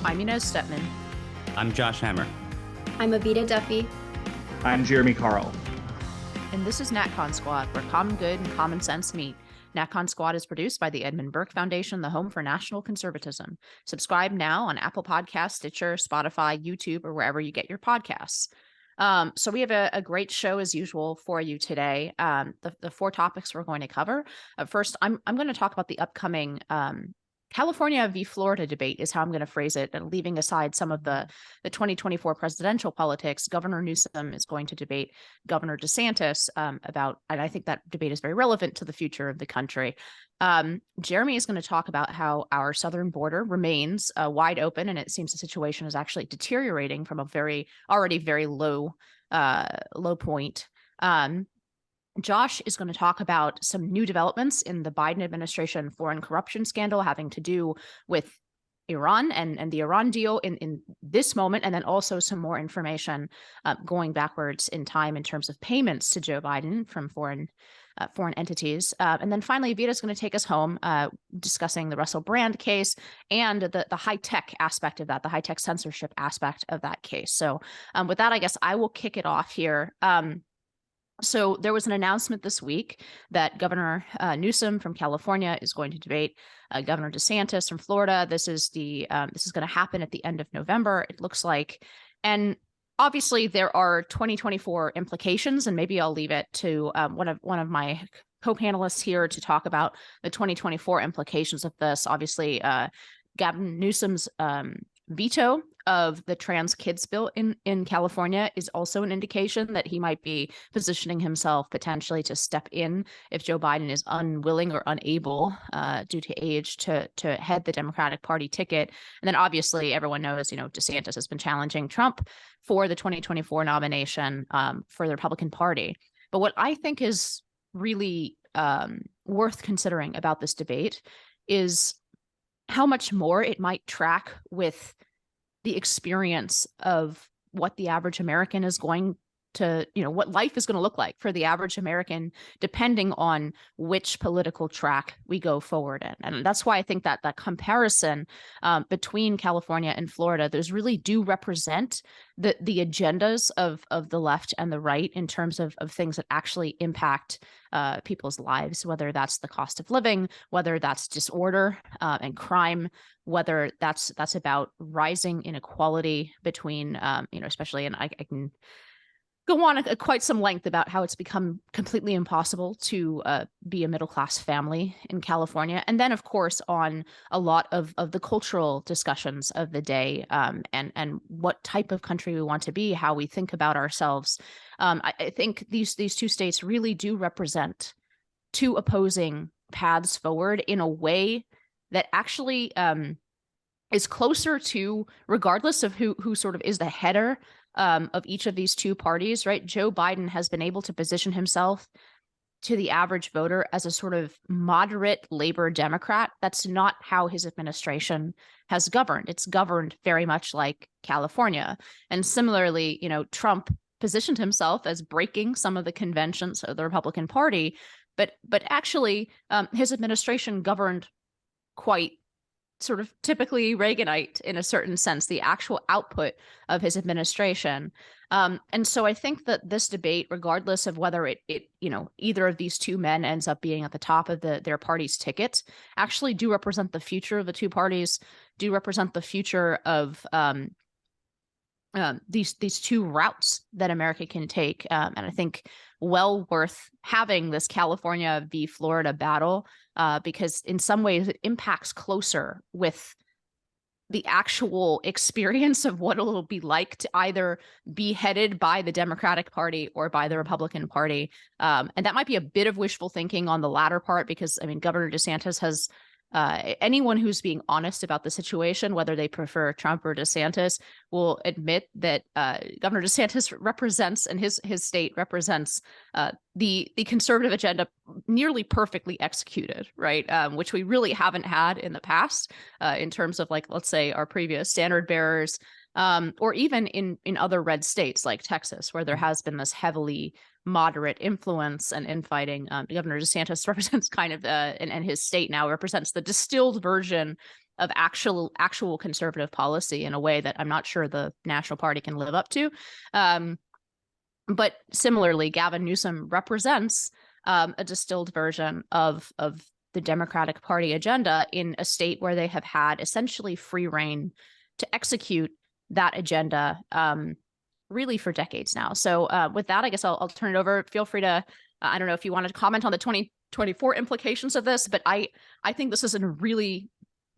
I'm Inez Stepman. I'm Josh Hammer. I'm Evita Duffy. I'm Jeremy Carl. And this is NatCon Squad, where common good and common sense meet. NatCon Squad is produced by the Edmund Burke Foundation, the home for national conservatism. Subscribe now on Apple Podcasts, Stitcher, Spotify, YouTube, or wherever you get your podcasts. So we have a great show as usual for you today. The four topics we're going to cover. First, I'm going to talk about the upcoming California v. Florida debate is how I'm going to phrase it. And leaving aside some of the 2024 presidential politics, Governor Newsom is going to debate Governor DeSantis about, and I think that debate is very relevant to the future of the country. Jeremy is going to talk about how our southern border remains wide open, and it seems the situation is actually deteriorating from a already very low point. Josh is going to talk about some new developments in the Biden administration foreign corruption scandal having to do with Iran and the Iran deal in this moment, and then also some more information going backwards in time in terms of payments to Joe Biden from foreign entities. And then finally, Evita is going to take us home discussing the Russell Brand case and the high-tech aspect of that, the high-tech censorship aspect of that case. So with that, I guess I will kick it off here. So there was an announcement this week that Governor Newsom from California is going to debate Governor DeSantis from Florida. This is going to happen at the end of November, it looks like. And obviously there are 2024 implications, and maybe I'll leave it to one of my co-panelists here to talk about the 2024 implications of this. Obviously, Gavin Newsom's veto of the trans kids bill in California is also an indication that he might be positioning himself potentially to step in if Joe Biden is unwilling or unable due to age to head the Democratic Party ticket. And then obviously everyone knows, DeSantis has been challenging Trump for the 2024 nomination for the Republican Party. But what I think is really worth considering about this debate is how much more it might track with the experience of what the average American is going to, what life is going to look like for the average American, depending on which political track we go forward in. And that's why I think that comparison between California and Florida, those really do represent the agendas of the left and the right in terms of things that actually impact people's lives, whether that's the cost of living, whether that's disorder and crime, whether that's about rising inequality between, especially, and I can go on quite some length about how it's become completely impossible to be a middle-class family in California. And then, of course, on a lot of the cultural discussions of the day and what type of country we want to be, how we think about ourselves. I think these two states really do represent two opposing paths forward in a way that actually is closer to, regardless of who sort of is the header of each of these two parties, right? Joe Biden has been able to position himself to the average voter as a sort of moderate labor Democrat. That's not how his administration has governed. It's governed very much like California. And similarly, Trump positioned himself as breaking some of the conventions of the Republican Party, but actually his administration governed quite sort of typically Reaganite in a certain sense, the actual output of his administration. And so I think that this debate, regardless of whether it either of these two men ends up being at the top of their party's ticket, actually do represent the future of the two parties, do represent the future of these two routes that America can take. And I think well worth having this California v. Florida battle because in some ways it impacts closer with the actual experience of what it'll be like to either be headed by the Democratic Party or by the Republican Party. And that might be a bit of wishful thinking on the latter part, because, Governor DeSantis has anyone who's being honest about the situation, whether they prefer Trump or DeSantis, will admit that Governor DeSantis represents, and his state represents the conservative agenda nearly perfectly executed, right? Which we really haven't had in the past in terms of, like, let's say our previous standard bearers, or even in other red states like Texas, where there has been this heavily moderate influence and infighting. Governor DeSantis represents kind of and his state now represents the distilled version of actual conservative policy in a way that I'm not sure the National Party can live up to. But similarly, Gavin Newsom represents a distilled version of the Democratic Party agenda in a state where they have had essentially free reign to execute that agenda really for decades now. So with that, I guess I'll turn it over. Feel free to, I don't know if you wanted to comment on the 2024 implications of this, but I think this is a really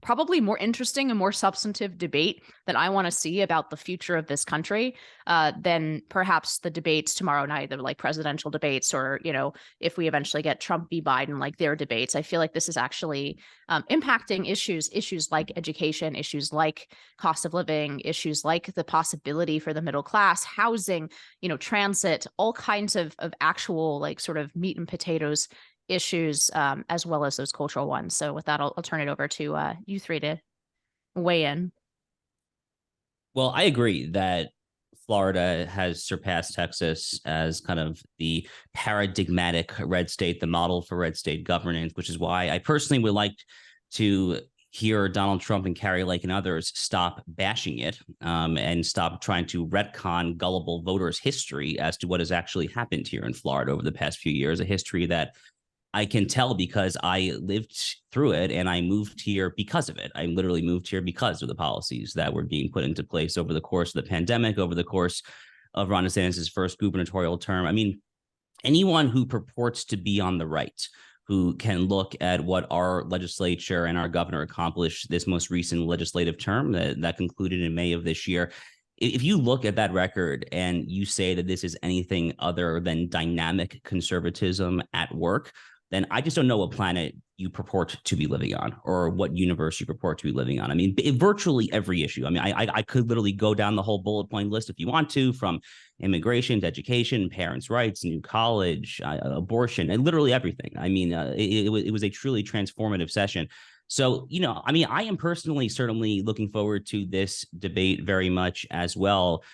probably more interesting and more substantive debate that I want to see about the future of this country than perhaps the debates tomorrow night, the like presidential debates, or, you know, if we eventually get Trump v. Biden, like their debates. I feel like this is actually impacting issues like education, issues like cost of living, issues like the possibility for the middle class, housing, you know, transit, all kinds of actual like sort of meat and potatoes issues, as well as those cultural ones. So with that, I'll turn it over to you three to weigh in. Well, I agree that Florida has surpassed Texas as kind of the paradigmatic red state, the model for red state governance, which is why I personally would like to hear Donald Trump and Carrie Lake and others stop bashing it and stop trying to retcon gullible voters' history as to what has actually happened here in Florida over the past few years, a history that I can tell because I lived through it and I moved here because of it. I literally moved here because of the policies that were being put into place over the course of the pandemic, over the course of Ron DeSantis' first gubernatorial term. I mean, anyone who purports to be on the right, who can look at what our legislature and our governor accomplished this most recent legislative term that concluded in May of this year, if you look at that record and you say that this is anything other than dynamic conservatism at work, then I just don't know what planet you purport to be living on or what universe you purport to be living on. I mean, virtually every issue. I mean, I could literally go down the whole bullet point list if you want to, from immigration to education, parents' rights, new college, abortion, and literally everything. I mean, it was a truly transformative session. So, you know, I mean, I am personally certainly looking forward to this debate very much as well.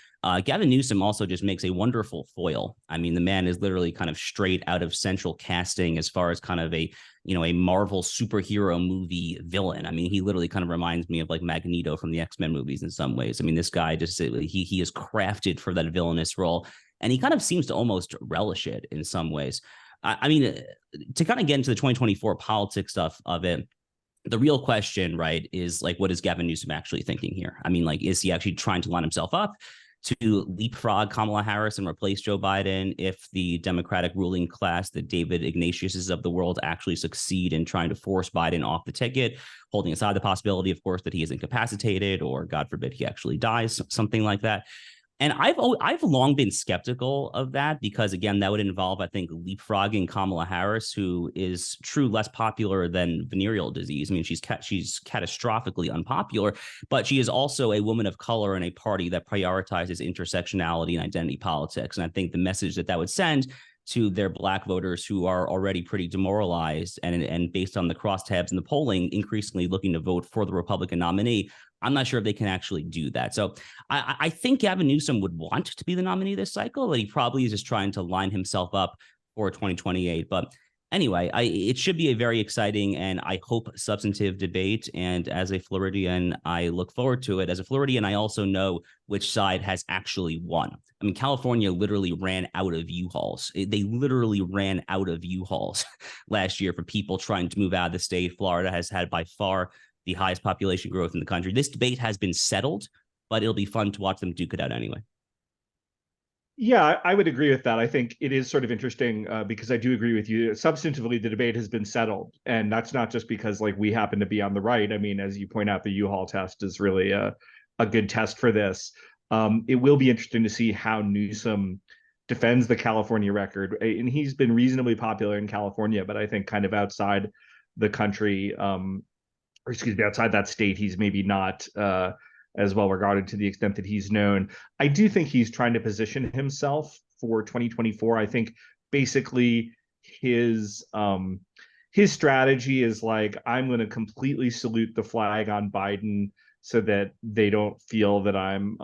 Gavin Newsom also just makes a wonderful foil. I mean, the man is literally kind of straight out of central casting as far as kind of a Marvel superhero movie villain. I mean, he literally kind of reminds me of like Magneto from the X-Men movies in some ways. I mean, this guy just, he is crafted for that villainous role, and he kind of seems to almost relish it in some ways. I mean, to kind of get into the 2024 politics stuff of it, the real question, right, is like, what is Gavin Newsom actually thinking here? I mean, like, is he actually trying to line himself up to leapfrog Kamala Harris and replace Joe Biden if the Democratic ruling class, the David Ignatiuses of the world, actually succeed in trying to force Biden off the ticket, holding aside the possibility, of course, that he is incapacitated or, God forbid, he actually dies, something like that. And I've long been skeptical of that because, again, that would involve, I think, leapfrogging Kamala Harris, who is less popular than venereal disease. I mean, she's catastrophically unpopular, but she is also a woman of color in a party that prioritizes intersectionality and identity politics. And I think the message that would send to their Black voters who are already pretty demoralized and based on the crosstabs in the polling, increasingly looking to vote for the Republican nominee, I'm not sure if they can actually do that. So I think Gavin Newsom would want to be the nominee this cycle, but he probably is just trying to line himself up for 2028. But anyway, it should be a very exciting and I hope substantive debate. And as a Floridian, I look forward to it. As a Floridian, I also know which side has actually won. I mean, California literally ran out of U-Hauls. They literally ran out of U-Hauls last year for people trying to move out of the state. Florida has had by far the highest population growth in the country. This debate has been settled, but it'll be fun to watch them duke it out anyway. Yeah, I would agree with that. I think it is sort of interesting because I do agree with you. Substantively, the debate has been settled. And that's not just because like we happen to be on the right. I mean, as you point out, the U-Haul test is really a good test for this. It will be interesting to see how Newsom defends the California record. And he's been reasonably popular in California, but I think kind of outside the country, or excuse me, outside that state, he's maybe not as well regarded to the extent that he's known. I do think he's trying to position himself for 2024. I think basically his strategy is like, I'm going to completely salute the flag on Biden so that they don't feel that I'm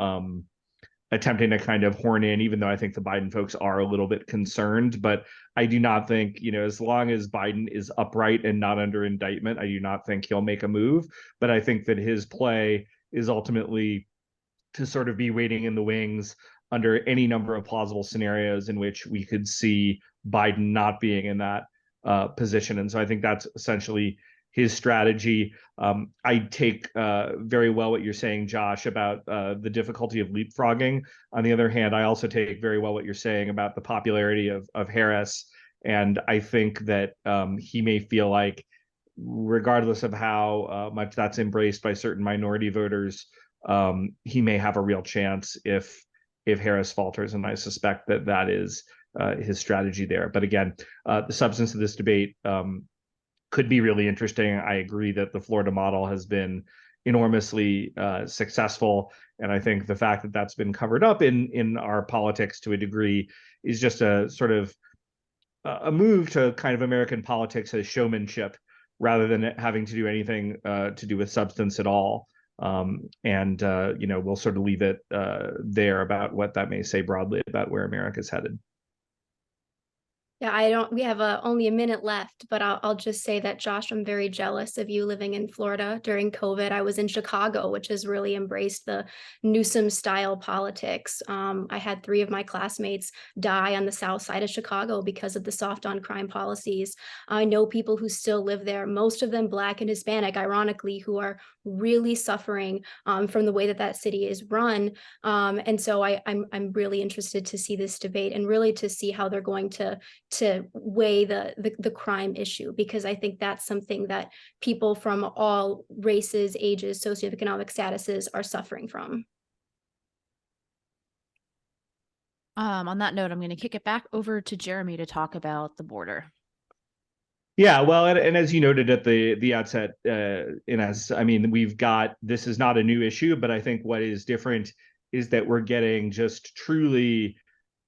attempting to kind of horn in, even though I think the Biden folks are a little bit concerned. But I do not think, as long as Biden is upright and not under indictment, I do not think he'll make a move. But I think that his play is ultimately to sort of be waiting in the wings under any number of plausible scenarios in which we could see Biden not being in that position. And so I think that's essentially his strategy. I take very well what you're saying, Josh, about the difficulty of leapfrogging. On the other hand, I also take very well what you're saying about the popularity of Harris. And I think that he may feel like, regardless of how much that's embraced by certain minority voters, he may have a real chance if Harris falters. And I suspect that that is his strategy there. But again, the substance of this debate could be really interesting. I agree that the Florida model has been enormously successful, and I think the fact that that's been covered up in our politics to a degree is just a sort of a move to kind of American politics as showmanship rather than having to do anything to do with substance at all. We'll sort of leave it there about what that may say broadly about where America's headed. Yeah, we have only a minute left, but I'll just say that, Josh, I'm very jealous of you living in Florida during COVID. I was in Chicago, which has really embraced the Newsom style politics. I had 3 of my classmates die on the south side of Chicago because of the soft on crime policies. I know people who still live there, most of them Black and Hispanic, ironically, who are really suffering from the way that city is run. And so I'm really interested to see this debate and really to see how they're going to weigh the crime issue, because I think that's something that people from all races, ages, socioeconomic statuses are suffering from. On that note, I'm going to kick it back over to Jeremy to talk about the border. Yeah, well, and as you noted at the outset, Inez, I mean, this is not a new issue, but I think what is different is that we're getting just truly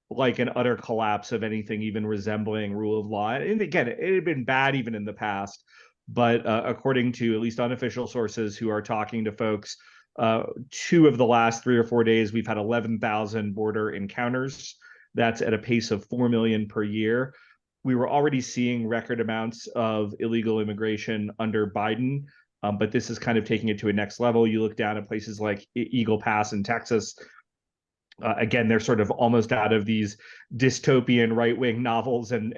like an utter collapse of anything even resembling rule of law. And again, it had been bad even in the past, but according to at least unofficial sources who are talking to folks, 2 of the last 3 or 4 days, we've had 11,000 border encounters. That's at a pace of 4 million per year. We were already seeing record amounts of illegal immigration under Biden, but this is kind of taking it to a next level. You look down at places like Eagle Pass in Texas. Again, they're sort of almost out of these dystopian right-wing novels and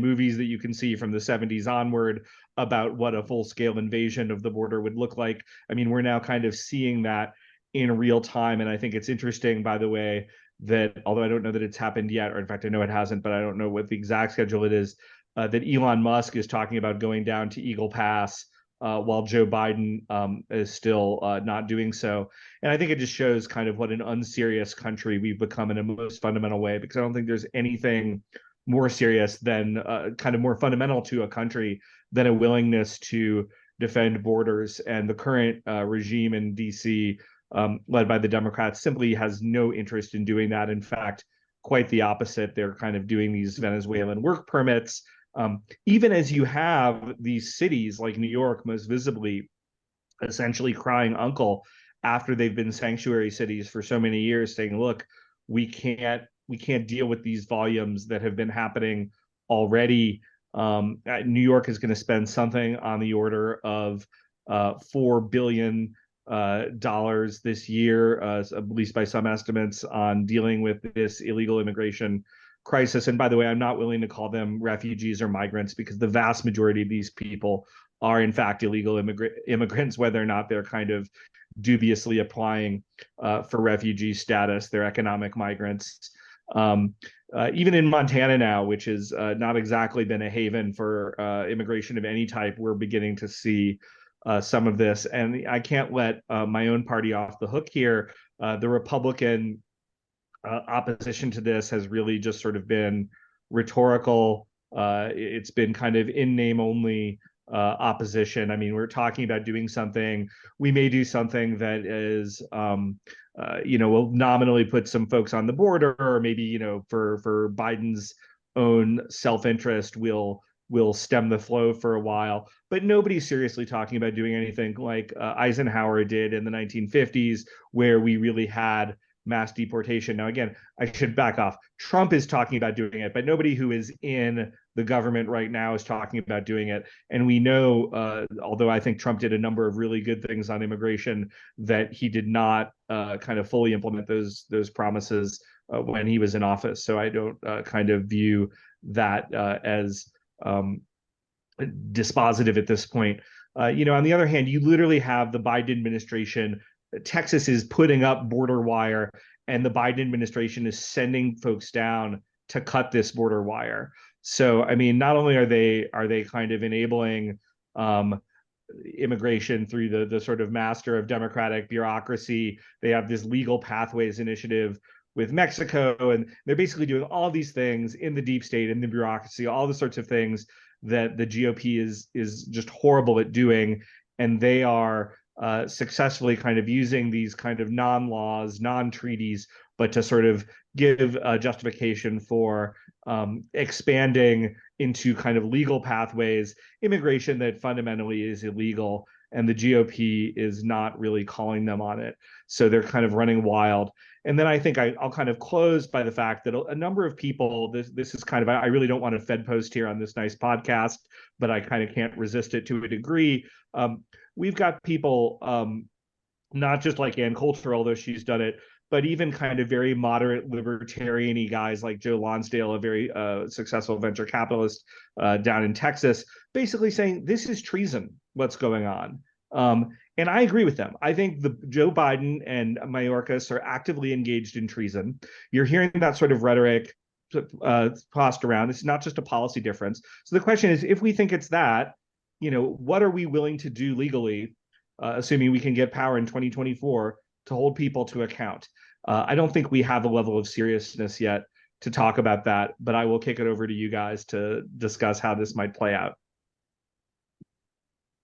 movies that you can see from the 70s onward about what a full-scale invasion of the border would look like. I mean, we're now kind of seeing that in real time, and I think it's interesting, by the way, that although I don't know that it's happened yet, or in fact, I know it hasn't, but I don't know what the exact schedule it is, that Elon Musk is talking about going down to Eagle Pass while Joe Biden is still not doing so. And I think it just shows kind of what an unserious country we've become in a most fundamental way, because I don't think there's anything more serious than kind of more fundamental to a country than a willingness to defend borders. And the current regime in DC, led by the Democrats, simply has no interest in doing that. In fact, quite the opposite. They're kind of doing these Venezuelan work permits. Even as you have these cities like New York, most visibly, essentially crying uncle after they've been sanctuary cities for so many years, saying, "Look, we can't deal with these volumes that have been happening already." New York is going to spend something on the order of $4 billion this year, at least by some estimates, on dealing with this illegal immigration crisis. And by the way, I'm not willing to call them refugees or migrants, because the vast majority of these people are in fact illegal immigrants, whether or not they're kind of dubiously applying for refugee status. They're economic migrants. Even in Montana now, which has not exactly been a haven for immigration of any type, we're beginning to see some of this. And I can't let my own party off the hook here. The Republican opposition to this has really just sort of been rhetorical. It's been kind of in name only opposition. I mean, we're talking about doing something. We may do something that is, will nominally put some folks on the border, or maybe, for Biden's own self-interest, we'll will stem the flow for a while, but nobody's seriously talking about doing anything like Eisenhower did in the 1950s, where we really had mass deportation. Now, again, I should back off. Trump is talking about doing it, but nobody who is in the government right now is talking about doing it. And we know, although I think Trump did a number of really good things on immigration, that he did not kind of fully implement those promises when he was in office. So I don't kind of view that as dispositive at this point. On the other hand, you literally have the Biden administration. Texas is putting up border wire, and the Biden administration is sending folks down to cut this border wire. So, I mean, not only are they kind of enabling immigration through the sort of master of democratic bureaucracy, they have this legal pathways initiative with Mexico, and they're basically doing all these things in the deep state, in the bureaucracy, all the sorts of things that the GOP is just horrible at doing, and they are successfully kind of using these kind of non-laws, non-treaties, but to sort of give a justification for expanding into kind of legal pathways, immigration that fundamentally is illegal, and the GOP is not really calling them on it. So they're kind of running wild. And then I think I'll kind of close by the fact that a number of people, this is kind of, I really don't want to Fed post here on this nice podcast, but I kind of can't resist it to a degree. We've got people, not just like Ann Coulter, although she's done it, but even kind of very moderate libertarian-y guys like Joe Lonsdale, a very successful venture capitalist down in Texas, basically saying this is treason, what's going on. And I agree with them. I think Joe Biden and Mayorkas are actively engaged in treason. You're hearing that sort of rhetoric tossed around. It's not just a policy difference. So the question is, if we think it's that, what are we willing to do legally, assuming we can get power in 2024, to hold people to account? I don't think we have a level of seriousness yet to talk about that, but I will kick it over to you guys to discuss how this might play out.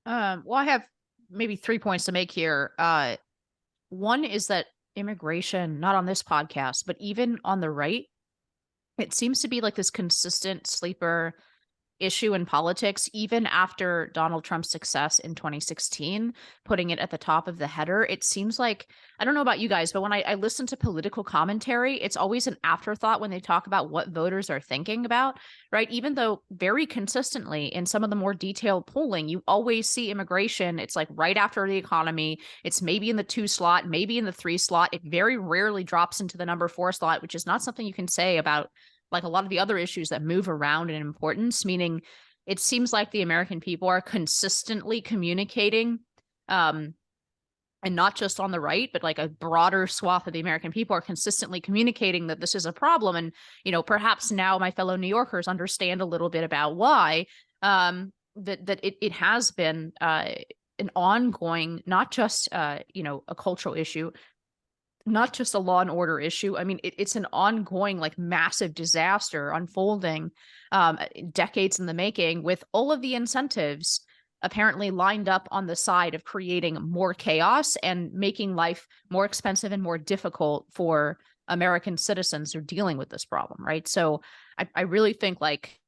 Well, I have maybe 3 points to make here. One is that immigration, not on this podcast, but even on the right, it seems to be like this consistent sleeper issue in politics, even after Donald Trump's success in 2016, putting it at the top of the header. It seems like, I don't know about you guys, but when I listen to political commentary, it's always an afterthought when they talk about what voters are thinking about, right? Even though very consistently in some of the more detailed polling, you always see immigration. It's like right after the economy. It's maybe in the 2 slot, maybe in the 3 slot. It very rarely drops into the number 4 slot, which is not something you can say about like a lot of the other issues that move around in importance, meaning it seems like the American people are consistently communicating, and not just on the right, but like a broader swath of the American people are consistently communicating that this is a problem. And, perhaps now my fellow New Yorkers understand a little bit about why, that it has been an ongoing, not just, a cultural issue, not just a law and order issue. I mean, it's an ongoing, like, massive disaster unfolding, decades in the making, with all of the incentives apparently lined up on the side of creating more chaos and making life more expensive and more difficult for American citizens who are dealing with this problem, right? So I really think, like,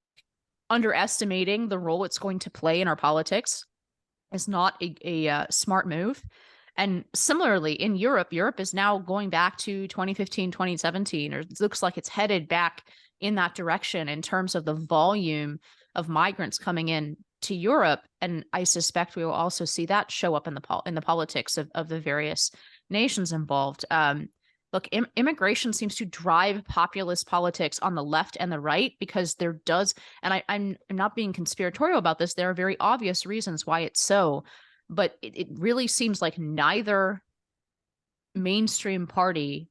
underestimating the role it's going to play in our politics is not a smart move. And similarly, in Europe is now going back to 2015, 2017, or it looks like it's headed back in that direction in terms of the volume of migrants coming in to Europe. And I suspect we will also see that show up in the politics of the various nations involved. Look, immigration seems to drive populist politics on the left and the right, because there does, and I'm not being conspiratorial about this, there are very obvious reasons why it's so. But it really seems like neither mainstream party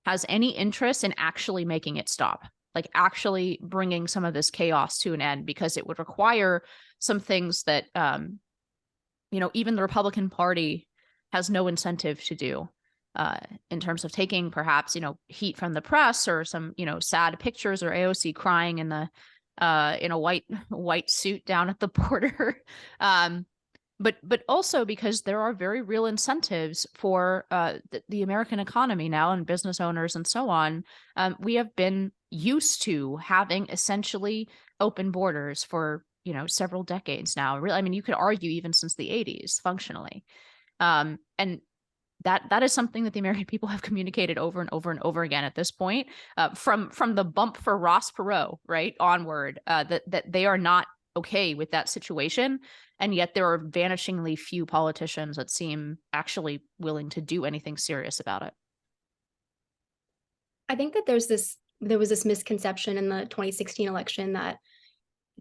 has any interest in actually making it stop, like actually bringing some of this chaos to an end, because it would require some things that, even the Republican Party has no incentive to do, in terms of taking perhaps, heat from the press, or some, sad pictures, or AOC crying in a white suit down at the border. But also because there are very real incentives for the American economy now, and business owners and so on. We have been used to having essentially open borders for, several decades now. Really, I mean, you could argue even since the 80s, functionally. And that is something that the American people have communicated over and over and over again at this point, from the bump for Ross Perot, right, onward, that they are not okay with that situation. And yet there are vanishingly few politicians that seem actually willing to do anything serious about it. I think that there was this misconception in the 2016 election that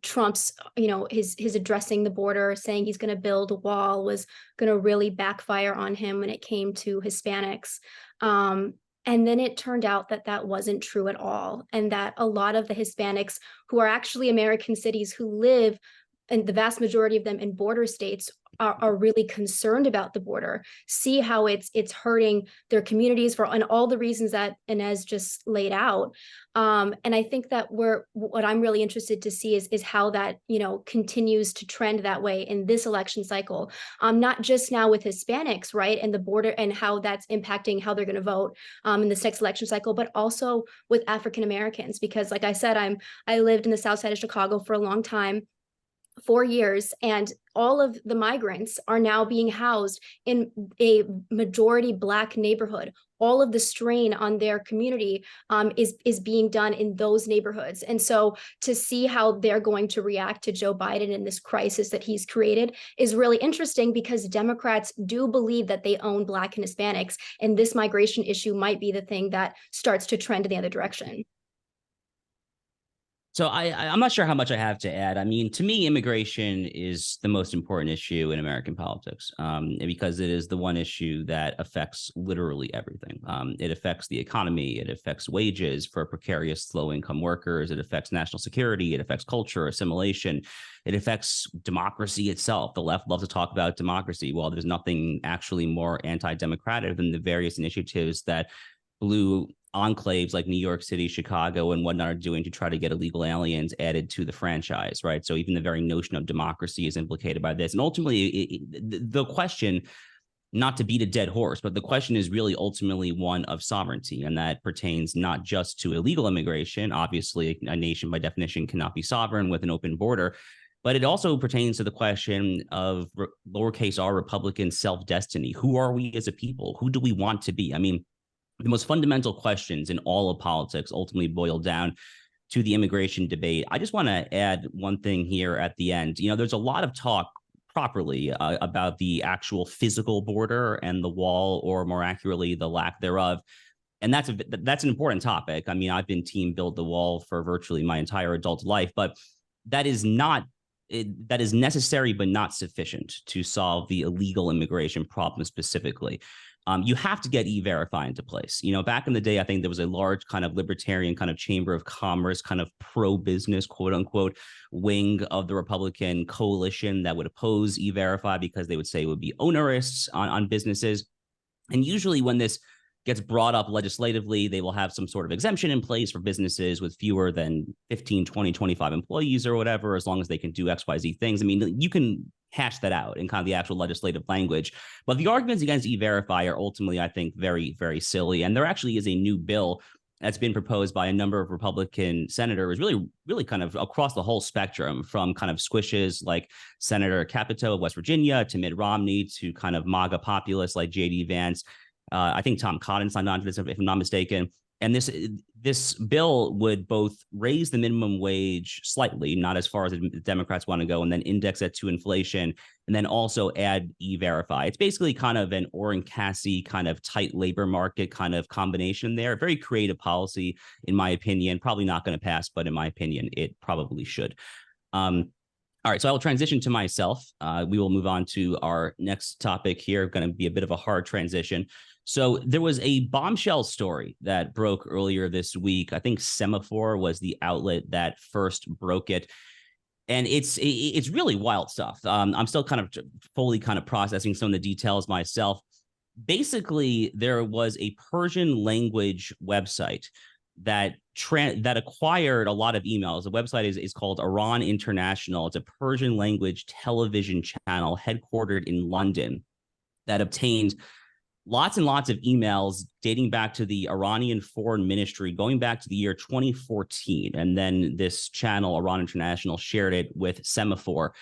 Trump's, his addressing the border, saying he's going to build a wall, was going to really backfire on him when it came to Hispanics. And then it turned out that that wasn't true at all. And that a lot of the Hispanics who are actually American cities, who live, and the vast majority of them in border states, are really concerned about the border, see how it's hurting their communities and all the reasons that Inez just laid out. And I think that what I'm really interested to see is how that, continues to trend that way in this election cycle. Not just now with Hispanics, right, and the border, and how that's impacting how they're going to vote in this next election cycle, but also with African Americans. Because like I said, I lived in the South Side of Chicago for a long time, 4 years, and all of the migrants are now being housed in a majority Black neighborhood. All of the strain on their community is being done in those neighborhoods. And so to see how they're going to react to Joe Biden in this crisis that he's created is really interesting, because Democrats do believe that they own Black and Hispanics, and this migration issue might be the thing that starts to trend in the other direction. So I'm not sure how much I have to add. I mean, to me, immigration is the most important issue in American politics, because it is the one issue that affects literally everything. It affects the economy. It affects wages for precarious, low-income workers. It affects national security. It affects culture, assimilation. It affects democracy itself. The left loves to talk about democracy. Well, there's nothing actually more anti-democratic than the various initiatives that blue enclaves like New York City, Chicago, and whatnot are doing to try to get illegal aliens added to the franchise, right? So even the very notion of democracy is implicated by this. And ultimately, the question, not to beat a dead horse, but the question is really ultimately one of sovereignty. And that pertains not just to illegal immigration. Obviously, a nation by definition cannot be sovereign with an open border, but it also pertains to the question of lowercase r Republican self-destiny. Who are we as a people? Who do we want to be? I mean, the most fundamental questions in all of politics ultimately boil down to the immigration debate. I just want to add one thing here at the end. There's a lot of talk properly about the actual physical border and the wall, or more accurately, the lack thereof. And that's an important topic. I mean, I've been team build the wall for virtually my entire adult life, but that is necessary but not sufficient to solve the illegal immigration problem specifically. You have to get E-Verify into place. Back in the day, I think there was a large kind of libertarian kind of chamber of commerce, kind of pro-business, quote unquote, wing of the Republican coalition that would oppose E-Verify because they would say it would be onerous on businesses. And usually when this gets brought up legislatively, they will have some sort of exemption in place for businesses with fewer than 15, 20, 25 employees or whatever, as long as they can do XYZ things. I mean, you can hash that out in kind of the actual legislative language. But the arguments against E-Verify are ultimately, I think, very, very silly. And there actually is a new bill that's been proposed by a number of Republican senators, really, really kind of across the whole spectrum, from kind of squishes like Senator Capito of West Virginia to Mitt Romney to kind of MAGA populists like J.D. Vance. I think Tom Cotton signed on to this, if I'm not mistaken. And this bill would both raise the minimum wage slightly, not as far as the Democrats want to go, and then index it to inflation, and then also add E-Verify. It's basically kind of an Orrin Cassie kind of tight labor market kind of combination there. Very creative policy, in my opinion. Probably not going to pass, but in my opinion, it probably should. All right, so I will transition to myself. We will move on to our next topic here. Going to be a bit of a hard transition. So there was a bombshell story that broke earlier this week. I think Semaphore was the outlet that first broke it. And it's really wild stuff. I'm still kind of fully kind of processing some of the details myself. Basically, there was a Persian language website that acquired a lot of emails. The website is called Iran International. It's a Persian language television channel headquartered in London that obtained lots and lots of emails dating back to the Iranian Foreign Ministry, going back to the year 2014. And then this channel, Iran International, shared it with Semaphore.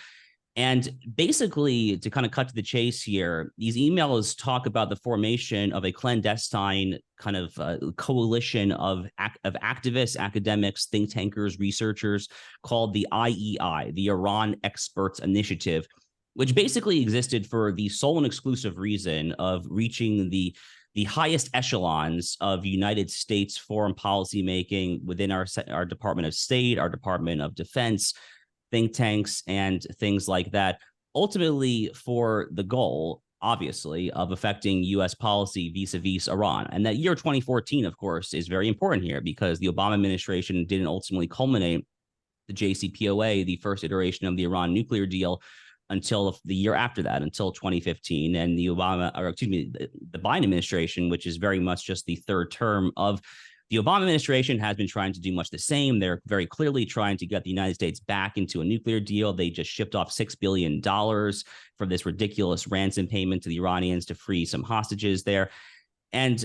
And basically, to kind of cut to the chase here, these emails talk about the formation of a clandestine kind of coalition of activists, academics, think tankers, researchers called the IEI, the Iran Experts Initiative, which basically existed for the sole and exclusive reason of reaching the highest echelons of United States foreign policy making within our Department of State, our Department of Defense, think tanks, and things like that, ultimately for the goal, obviously, of affecting U.S. policy vis-a-vis Iran. And that year 2014, of course, is very important here because the Obama administration didn't ultimately culminate the JCPOA, the first iteration of the Iran nuclear deal, until the year after that, until 2015. And the the Biden administration, which is very much just the third term of the Obama administration, has been trying to do much the same. They're very clearly trying to get the United States back into a nuclear deal. They just shipped off $6 billion for this ridiculous ransom payment to the Iranians to free some hostages there. And,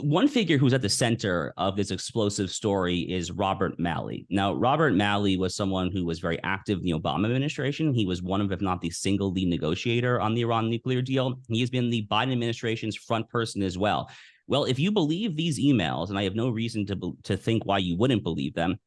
one figure who's at the center of this explosive story is Robert Malley. Now, Robert Malley was someone who was very active in the Obama administration. He was one of, if not the single lead negotiator on the Iran nuclear deal. He has been the Biden administration's front person as well. Well, if you believe these emails, and I have no reason to think why you wouldn't believe them,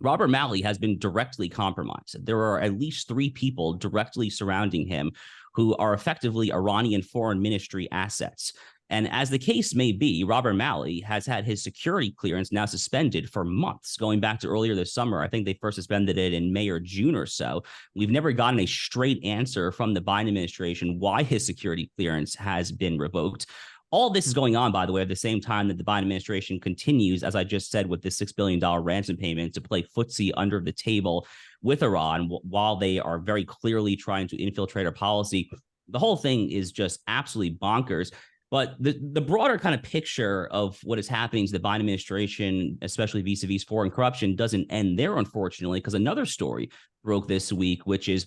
Robert Malley has been directly compromised. There are at least 3 people directly surrounding him who are effectively Iranian foreign ministry assets. And as the case may be, Robert Malley has had his security clearance now suspended for months, going back to earlier this summer. I think they first suspended it in May or June or so. We've never gotten a straight answer from the Biden administration why his security clearance has been revoked. All this is going on, by the way, at the same time that the Biden administration continues, as I just said, with this $6 billion ransom payment to play footsie under the table with Iran while they are very clearly trying to infiltrate our policy. The whole thing is just absolutely bonkers. But the broader kind of picture of what is happening to the Biden administration, especially vis-a-vis foreign corruption, doesn't end there, unfortunately, because another story broke this week, which is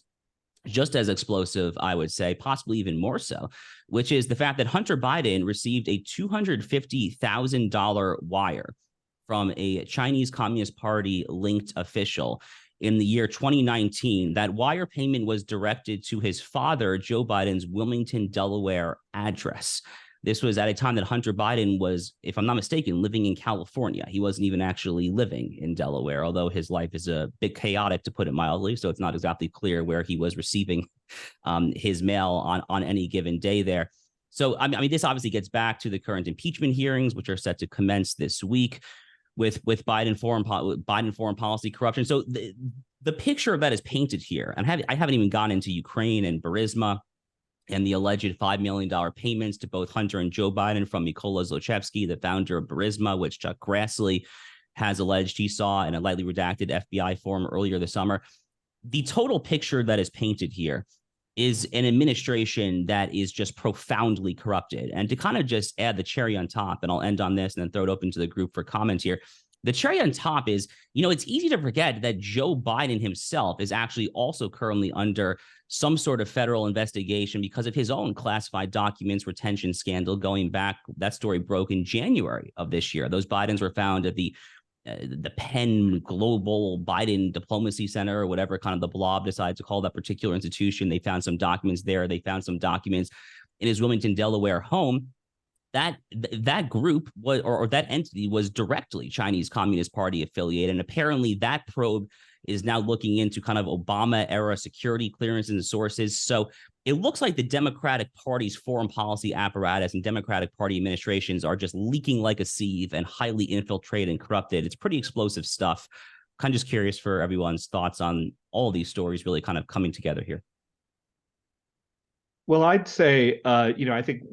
just as explosive, I would say, possibly even more so, which is the fact that Hunter Biden received a $250,000 wire from a Chinese Communist Party linked official in the year 2019. That wire payment was directed to his father, Joe Biden's Wilmington, Delaware address. This was at a time that Hunter Biden was, if I'm not mistaken, living in California. He wasn't even actually living in Delaware, although his life is a bit chaotic, to put it mildly. So it's not exactly clear where he was receiving his mail on any given day there. So, I mean, this obviously gets back to the current impeachment hearings, which are set to commence this week with Biden foreign policy corruption. So the picture of that is painted here. And I haven't even gone into Ukraine and Burisma and the alleged $5 million payments to both Hunter and Joe Biden from Mykola Zlochevsky, the founder of Burisma, which Chuck Grassley has alleged he saw in a lightly redacted FBI form earlier this summer. The total picture that is painted here is an administration that is just profoundly corrupted. And to kind of just add the cherry on top, and I'll end on this and then throw it open to the group for comment here. The cherry on top is, it's easy to forget that Joe Biden himself is actually also currently under some sort of federal investigation because of his own classified documents retention scandal going back. That story broke in January of this year. Those Bidens were found at the Penn Global Biden Diplomacy Center, or whatever kind of the blob decides to call that particular institution. They found some documents there. They found some documents in his Wilmington, Delaware home. That group was, or that entity was directly Chinese Communist Party affiliated. And apparently that probe is now looking into kind of Obama era security clearance and sources. So it looks like the Democratic Party's foreign policy apparatus and Democratic Party administrations are just leaking like a sieve and highly infiltrated and corrupted. It's pretty explosive stuff. Kind of just curious for everyone's thoughts on all of these stories really kind of coming together here. Well, I'd say, I think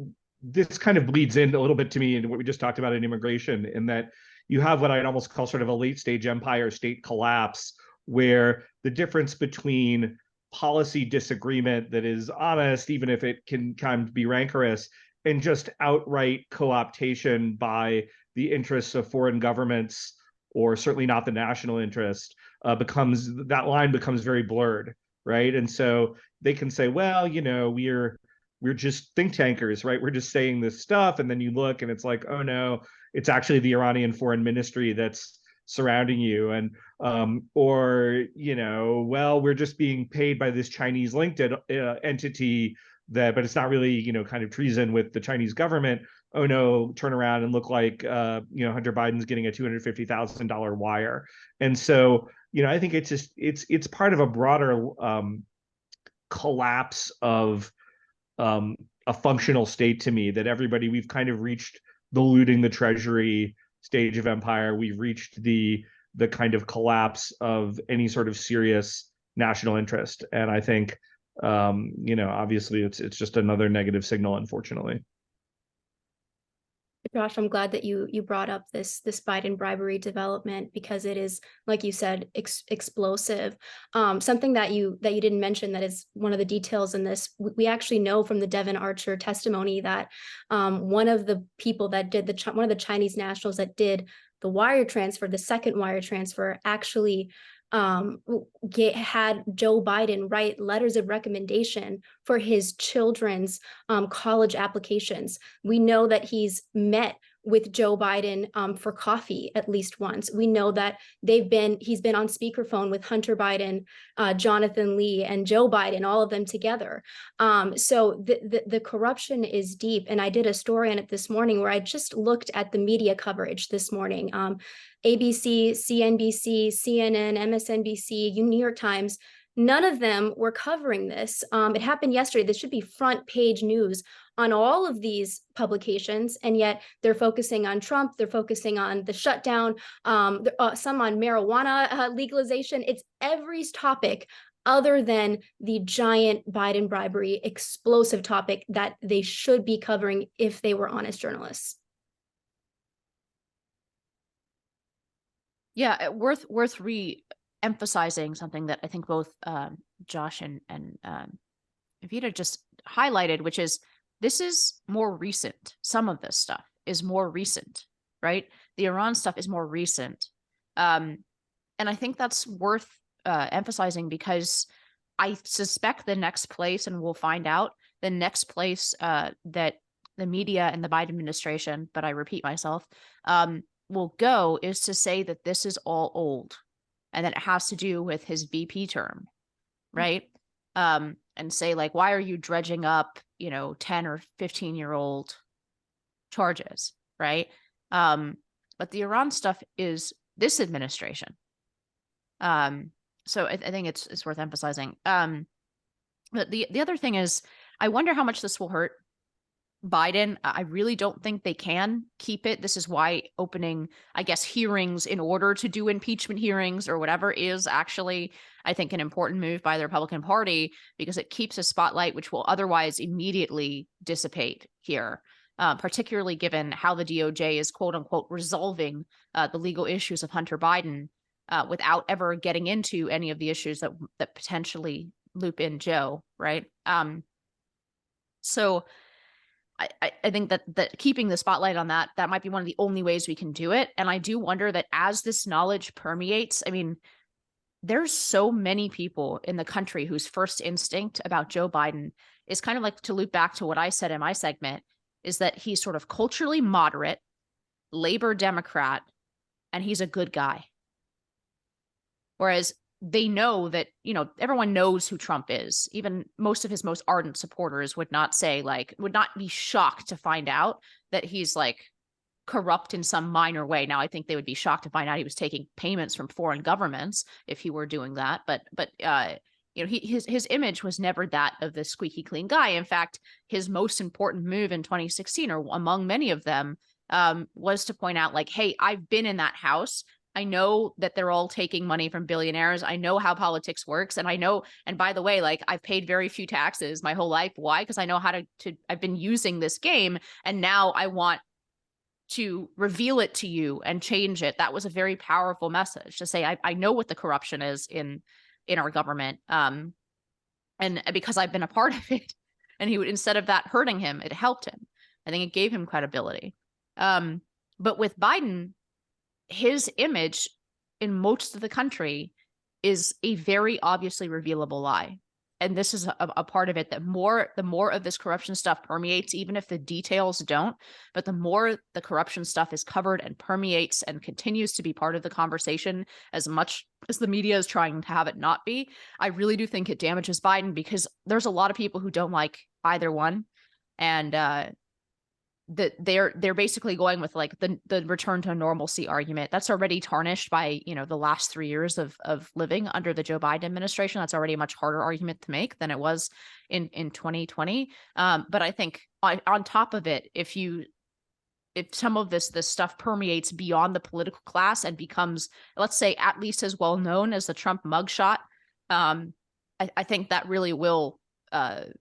this kind of bleeds in a little bit to me into what we just talked about in immigration, in that you have what I'd almost call sort of a late stage empire state collapse, where the difference between policy disagreement that is honest, even if it can kind of be rancorous, and just outright co-optation by the interests of foreign governments, or certainly not the national interest, that line becomes very blurred, right? And so they can say, well, we're we're just think tankers, right? We're just saying this stuff. And then you look and it's like, oh no, it's actually the Iranian foreign ministry that's surrounding you. And or, you know, well, we're just being paid by this Chinese linked entity that, but it's not really, you know, kind of treason with the Chinese government. Oh no, turn around and look like, you know, Hunter Biden's getting a $250,000 wire. And so, you know, I think it's just, it's part of a broader collapse of a functional state to me, that everybody, we've kind of reached the looting the treasury stage of empire. We've reached the kind of collapse of any sort of serious national interest. And I think, you know, obviously it's just another negative signal, unfortunately. Josh, I'm glad that you brought up this Biden bribery development, because it is, like you said, explosive. Something that you didn't mention that is one of the details in this. We actually know from the Devon Archer testimony that one of the people that did one of the Chinese nationals that did the wire transfer, the second wire transfer, actually had Joe Biden write letters of recommendation for his children's college applications. We know that he's met with Joe Biden for coffee at least once. We know that he's been on speakerphone with Hunter Biden, Jonathan Lee, and Joe Biden, all of them together. So the corruption is deep. And I did a story on it this morning where I just looked at the media coverage this morning. ABC, CNBC, CNN, MSNBC, New York Times, none of them were covering this. It happened yesterday. This should be front page news on all of these publications, and yet they're focusing on Trump, they're focusing on the shutdown, some on marijuana legalization. It's every topic other than the giant Biden bribery explosive topic that they should be covering if they were honest journalists. Yeah, worth re-emphasizing something that I think both Josh and Evita just highlighted, which is this is more recent. Some of this stuff is more recent, right? The Iran stuff is more recent. And I think that's worth emphasizing, because I suspect the next place, and we'll find out, the next place that the media and the Biden administration, but I repeat myself, will go is to say that this is all old and that it has to do with his VP term, right? And say, like, why are you dredging up, 10 or 15-year-old charges, right? But the Iran stuff is this administration. So I think it's worth emphasizing. But the other thing is, I wonder how much this will hurt Biden. I really don't think they can keep it. This is why opening, I guess, hearings in order to do impeachment hearings or whatever is actually, I think, an important move by the Republican Party, because it keeps a spotlight which will otherwise immediately dissipate here, particularly given how the DOJ is, quote unquote, resolving the legal issues of Hunter Biden without ever getting into any of the issues that potentially loop in Joe, right? So I think that keeping the spotlight on that might be one of the only ways we can do it. And I do wonder that as this knowledge permeates, I mean, there's so many people in the country whose first instinct about Joe Biden is kind of like, to loop back to what I said in my segment, is that he's sort of culturally moderate, labor Democrat, and he's a good guy. Whereas they know that, everyone knows who Trump is. Even most of his most ardent supporters would not be shocked to find out that he's like corrupt in some minor way. Now, I think they would be shocked to find out he was taking payments from foreign governments if he were doing that. But his image was never that of the squeaky clean guy. In fact, his most important move in 2016, or among many of them, was to point out, like, hey, I've been in that house. I know that they're all taking money from billionaires. I know how politics works. And I know, and by the way, like, I've paid very few taxes my whole life. Why? Because I know how to I've been using this game, and now I want to reveal it to you and change it. That was a very powerful message to say, I know what the corruption is in our government. And because I've been a part of it, and he would, instead of that hurting him, it helped him. I think it gave him credibility. But with Biden, his image in most of the country is a very obviously revealable lie. and this is a part of it, that the more of this corruption stuff permeates, even if the details don't, but the more the corruption stuff is covered and permeates and continues to be part of the conversation, as much as the media is trying to have it not be, I really do think it damages Biden, because there's a lot of people who don't like either one. And that they're basically going with like the return to normalcy argument that's already tarnished by, you know, the last 3 years of living under the Joe Biden administration. That's already a much harder argument to make than it was in 2020. But I think on top of it, if some of this stuff permeates beyond the political class and becomes, let's say, at least as well known as the Trump mugshot, I think that really will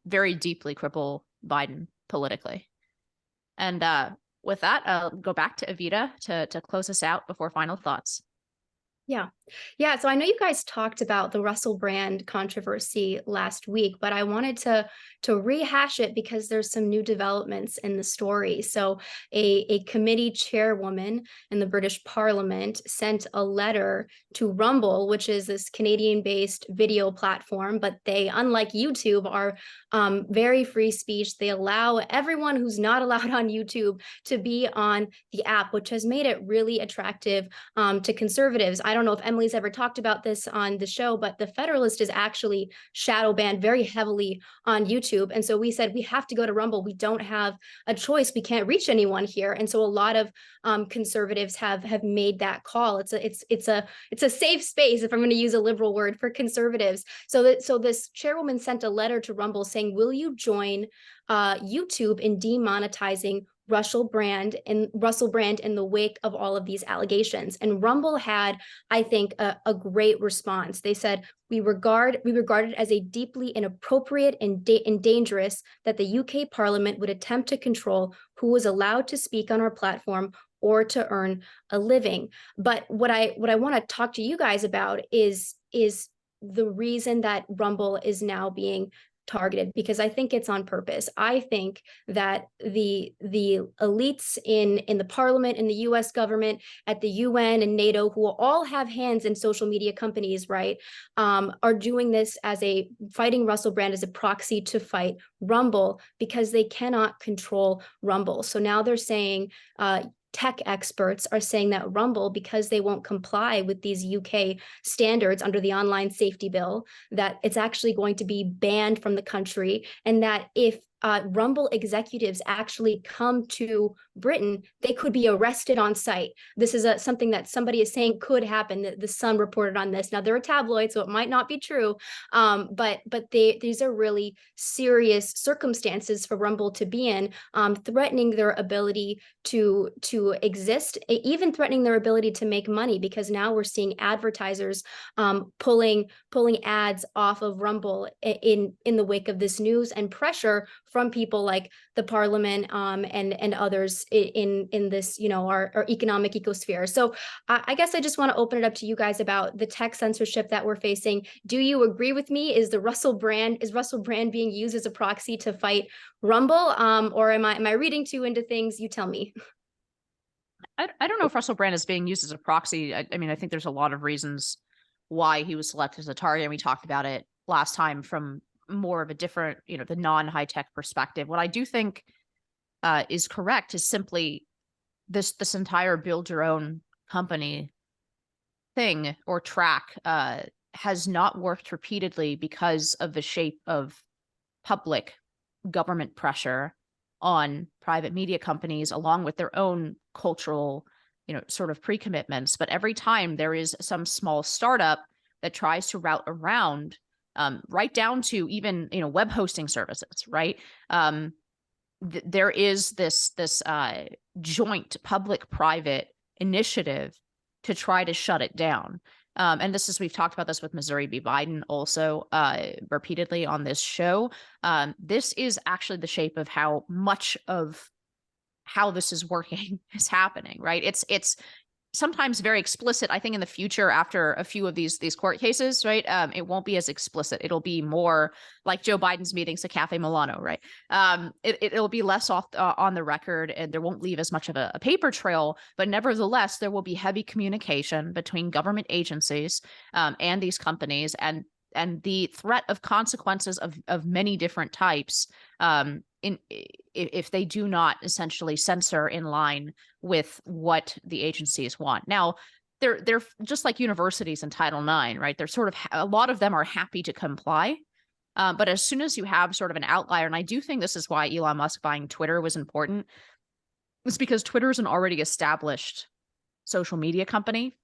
very deeply cripple Biden politically. And with that, I'll go back to Evita to close us out before final thoughts. Yeah. So I know you guys talked about the Russell Brand controversy last week, but I wanted to rehash it because there's some new developments in the story. So a committee chairwoman in the British Parliament sent a letter to Rumble, which is this Canadian-based video platform, but they, unlike YouTube, are very free speech. They allow everyone who's not allowed on YouTube to be on the app, which has made it really attractive to conservatives. I don't know if Emily's ever talked about this on the show, but the Federalist is actually shadow banned very heavily on YouTube. And so we said, we have to go to Rumble. We don't have a choice. We can't reach anyone here. And so a lot of conservatives have made that call. It's a safe space, if I'm going to use a liberal word, for conservatives. So this chairwoman sent a letter to Rumble saying, will you join YouTube in demonetizing Russell Brand in the wake of all of these allegations? And Rumble had, I think, a great response. They said, we regard it as a deeply inappropriate and dangerous that the UK Parliament would attempt to control who was allowed to speak on our platform or to earn a living. But what I want to talk to you guys about is the reason that Rumble is now being targeted, because I think it's on purpose. I think that the elites in the parliament, in the US government, at the UN and NATO, who all have hands in social media companies, right, are doing this fighting Russell Brand as a proxy to fight Rumble, because they cannot control Rumble. So now they're saying, tech experts are saying that Rumble, because they won't comply with these UK standards under the online safety bill, that it's actually going to be banned from the country, and that if Rumble executives actually come to Britain, they could be arrested on site. This is something that somebody is saying could happen. The Sun reported on this. Now, they're a tabloid, so it might not be true, but these are really serious circumstances for Rumble to be in, threatening their ability to exist, even threatening their ability to make money, because now we're seeing advertisers pulling ads off of Rumble in the wake of this news, and pressure from people like the Parliament and others in this, our economic ecosphere. So I guess I just want to open it up to you guys about the tech censorship that we're facing. Do you agree with me? Is Russell Brand being used as a proxy to fight Rumble, or am I reading too into things? You tell me. I don't know if Russell Brand is being used as a proxy. I mean, I think there's a lot of reasons why he was selected as a target, and we talked about it last time from more of a different, the non-high tech perspective. What I do think is correct is simply this entire build your own company thing or track has not worked repeatedly because of the shape of public government pressure on private media companies, along with their own cultural, sort of pre-commitments. But every time there is some small startup that tries to route around, right down to even, web hosting services, right? There is this joint public-private initiative to try to shut it down. And we've talked about this with Missouri v. Biden also repeatedly on this show. This is actually the shape of how much of how this is working is happening, right? It's sometimes very explicit. I think in the future, after a few of these court cases, right, it won't be as explicit. It'll be more like Joe Biden's meetings at Cafe Milano, right? It'll be less off on the record, and there won't leave as much of a paper trail. But nevertheless, there will be heavy communication between government agencies and these companies, and the threat of consequences of many different types if they do not essentially censor in line with what the agencies want. Now, they're just like universities in Title IX, right? They're sort of a lot of them are happy to comply. But as soon as you have sort of an outlier, and I do think this is why Elon Musk buying Twitter was important, it's because Twitter is an already established social media company.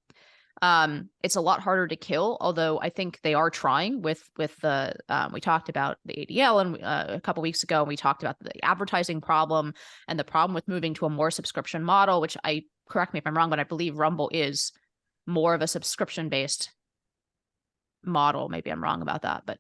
It's a lot harder to kill, although I think they are trying with the we talked about the ADL and a couple weeks ago, and we talked about the advertising problem and the problem with moving to a more subscription model, which correct me if I'm wrong, but I believe Rumble is more of a subscription based model. Maybe I'm wrong about that, but